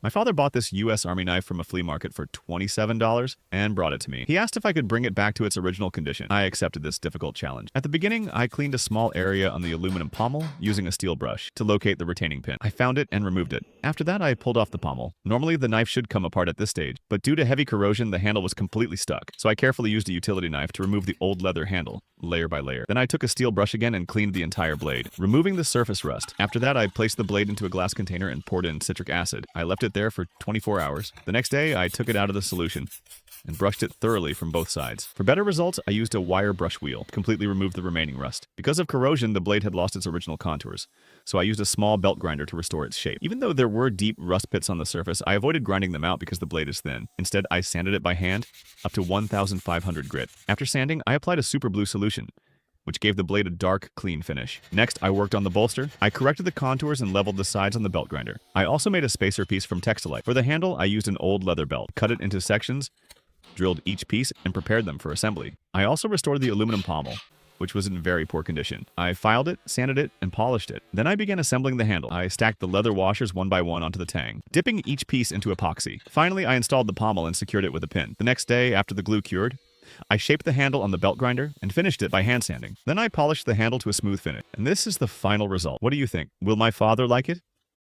My father bought this US Army knife from a flea market for $27 and brought it to me. He asked if I could bring it back to its original condition. I accepted this difficult challenge. At the beginning, I cleaned a small area on the aluminum pommel using a steel brush to locate the retaining pin. I found it and removed it. After that, I pulled off the pommel. Normally, the knife should come apart at this stage, but due to heavy corrosion, the handle was completely stuck. So I carefully used a utility knife to remove the old leather handle, layer by layer. Then I took a steel brush again and cleaned the entire blade, removing the surface rust. After that, I placed the blade into a glass container and poured in citric acid. I left it there for 24 hours. The next day, I took it out of the solution and brushed it thoroughly from both sides. For better results, I used a wire brush wheel to completely remove the remaining rust. Because of corrosion, the blade had lost its original contours, so I used a small belt grinder to restore its shape. Even though there were deep rust pits on the surface, I avoided grinding them out because the blade is thin. Instead, I sanded it by hand up to 1,500 grit. After sanding, I applied a super blue solution, which gave the blade a dark, clean finish. Next, I worked on the bolster. I corrected the contours and leveled the sides on the belt grinder. I also made a spacer piece from Textilite. For the handle, I used an old leather belt, cut it into sections, drilled each piece, and prepared them for assembly. I also restored the aluminum pommel, which was in very poor condition. I filed it, sanded it, and polished it. Then I began assembling the handle. I stacked the leather washers one by one onto the tang, dipping each piece into epoxy. Finally, I installed the pommel and secured it with a pin. The next day, after the glue cured, I shaped the handle on the belt grinder and finished it by hand sanding. Then I polished the handle to a smooth finish. And this is the final result. What do you think? Will my father like it?